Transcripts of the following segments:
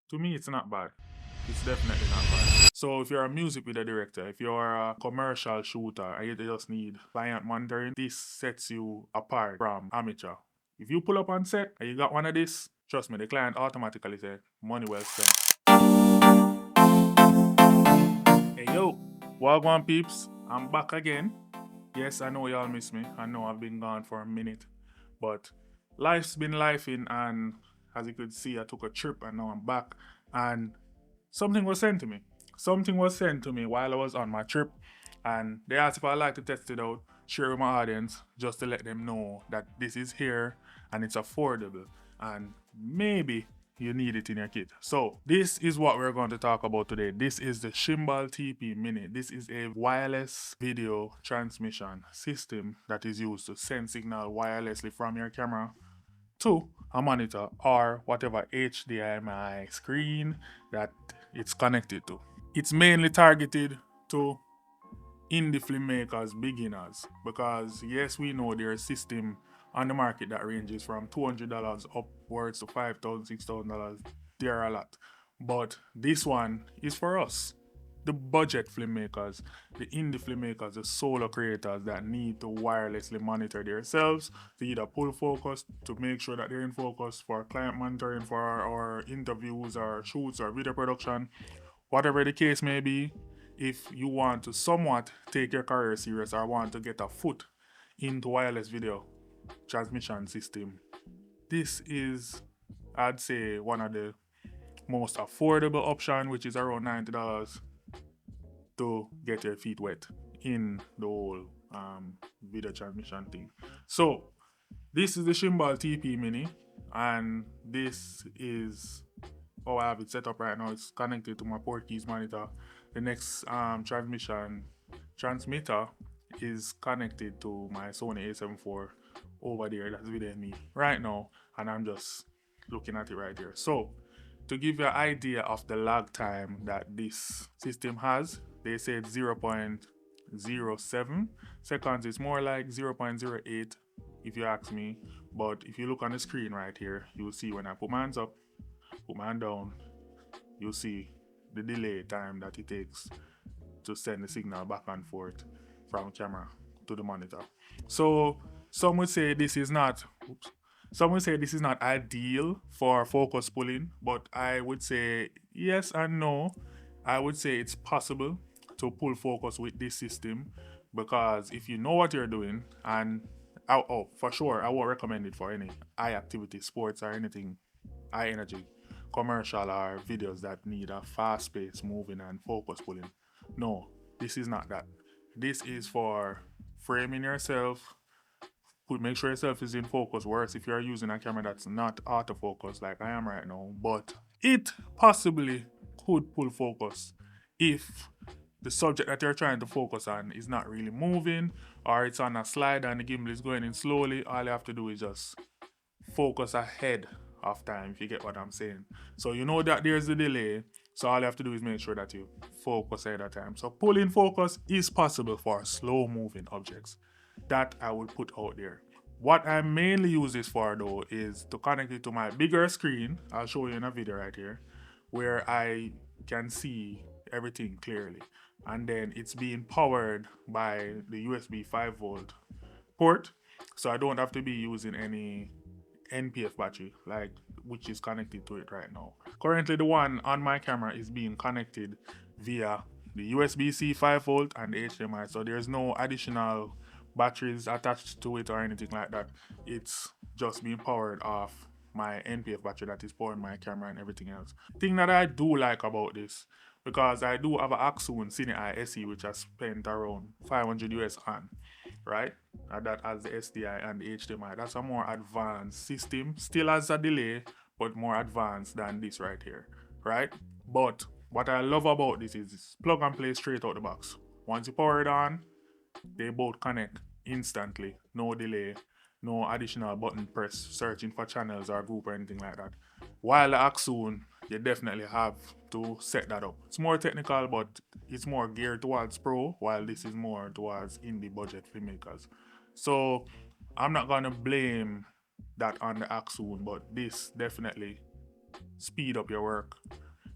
To me, it's not bad. It's definitely not bad. So if you're a music video director, if you're a commercial shooter and you just need client monitoring, this sets you apart from amateur. If you pull up on set and you got one of this, trust me, the client automatically say, money well spent. Hey yo, Wagwan peeps, I'm back again. Yes, I know y'all miss me. I know I've been gone for a minute, but life's been lifing, and as you could see, I took a trip and now I'm back. And something was sent to me. Something was sent to me while I was on my trip, and they asked if I'd like to test it out, share with my audience, just to let them know that this is here and it's affordable, and maybe you need it in your kit. So this is what we're going to talk about today. This is the Shimbol TP Mini. This is a wireless video transmission system that is used to send signal wirelessly from your camera to a monitor or whatever HDMI screen that it's connected to. It's mainly targeted to indie filmmakers, beginners, because yes, we know there's a system on the market that ranges from $200 upwards to $5,000, $6,000. There are a lot. But this one is for us, the budget filmmakers, the indie filmmakers, the solo creators that need to wirelessly monitor themselves to either pull focus to make sure that they're in focus for client monitoring for our interviews or shoots or video production, whatever the case may be. If you want to somewhat take your career serious or want to get a foot into wireless video transmission system, this is, I'd say, one of the most affordable option, which is around $90 to get your feet wet in the whole video transmission thing. So this is the Shimbol TP Mini, and this is how I have it set up right now. It's connected to my Portkeys monitor. The next transmitter is connected to my Sony A7IV over there. That's videoing me right now, and I'm just looking at it right here. So to give you an idea of the lag time that this system has, they say it's 0.07 seconds. It's more like 0.08 if you ask me. But if you look on the screen right here, you'll see when I put my hands up, put my hand down, you'll see the delay time that it takes to send the signal back and forth from camera to the monitor. So some would say this is not some would say this is not ideal for focus pulling, but I would say yes and no. I would say it's possible to pull focus with this system, because if you know what you're doing, and for sure, I won't recommend it for any high activity sports or anything high energy commercial or videos that need a fast pace moving and focus pulling. No, this is not that. This is for framing yourself, make sure yourself is in focus. Worse if you're using a camera that's not autofocus like I am right now, but it possibly could pull focus if the subject that you're trying to focus on is not really moving, or it's on a slide and the gimbal is going in slowly. All you have to do is just focus ahead of time, if you get what I'm saying. So you know that there's a delay, so all you have to do is make sure that you focus ahead of time. So pulling focus is possible for slow moving objects. That I would put out there. What I mainly use this for though is to connect it to my bigger screen. I'll show you in a video right here, where I can see everything clearly. And then it's being powered by the USB 5-volt port. So I don't have to be using any NPF battery, like, which is connected to it right now. Currently, the one on my camera is being connected via the USB-C 5-volt and the HDMI, so there's no additional batteries attached to it or anything like that. It's just being powered off my NPF battery that is powering my camera and everything else. Thing that I do like about this, because I do have an Accsoon CineView SE, which I spent around 500 US on, right? That has the SDI and the HDMI. That's a more advanced system. Still has a delay, but more advanced than this right here, right? But what I love about this is it's plug and play straight out the box. Once you power it on, they both connect instantly, no delay, no additional button press, searching for channels or group or anything like that. While the Accsoon, you definitely have to set that up. It's more technical, but it's more geared towards pro, while this is more towards indie budget filmmakers. So I'm not gonna blame that on the Accsoon, but this definitely speed up your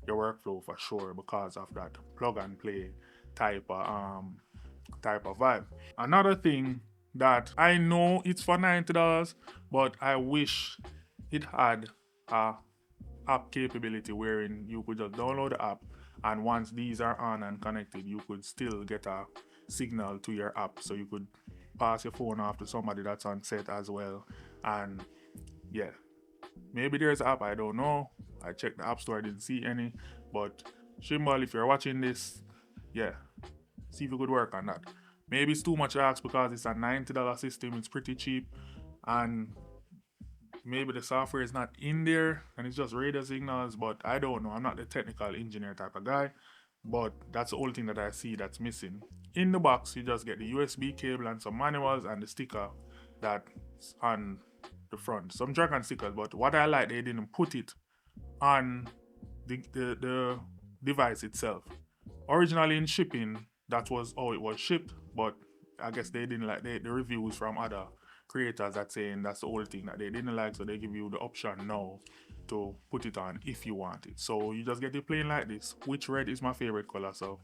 workflow for sure because of that plug and play type of vibe. Another thing that I know it's for $90, but I wish it had a app capability wherein you could just download the app, and once these are on and connected, you could still get a signal to your app, so you could pass your phone off to somebody that's on set as well. And yeah, maybe there's an app, I don't know. I checked the app store, I didn't see any. But Shimbol, if you're watching this, yeah, see if you could work on that. Maybe it's too much to ask because it's a $90 system, it's pretty cheap, and maybe the software is not in there and it's just radio signals, but I don't know. I'm not the technical engineer type of guy, but that's the only thing that I see that's missing. In the box, you just get the USB cable and some manuals and the sticker that's on the front. Some Dragon stickers, but what I like, they didn't put it on the device itself. Originally in shipping, that was how it was shipped, but I guess they didn't like the reviews from other creators that saying that's the only thing that they didn't like, so they give you the option now to put it on if you want it. So you just get it plain like this, which red is my favorite color, so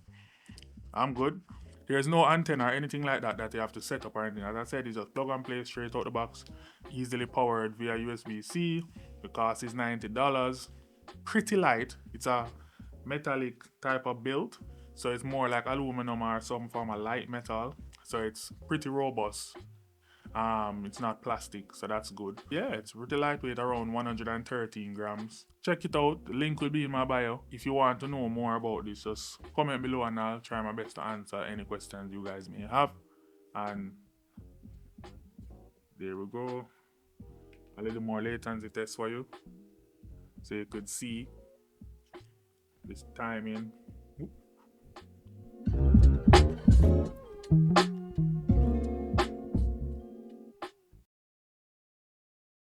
I'm good. There's no antenna or anything like that that you have to set up or anything. As I said, it's just plug and play straight out the box, easily powered via USB-C. The cost is $90. Pretty light. It's a metallic type of build, so it's more like aluminum or some form of light metal. So it's pretty robust. It's not plastic, so that's good. Yeah, it's pretty lightweight, around 113 grams. Check it out. The link will be in my bio. If you want to know more about this, just comment below and I'll try my best to answer any questions you guys may have. And there we go. A little more latency test for you, so you could see this timing.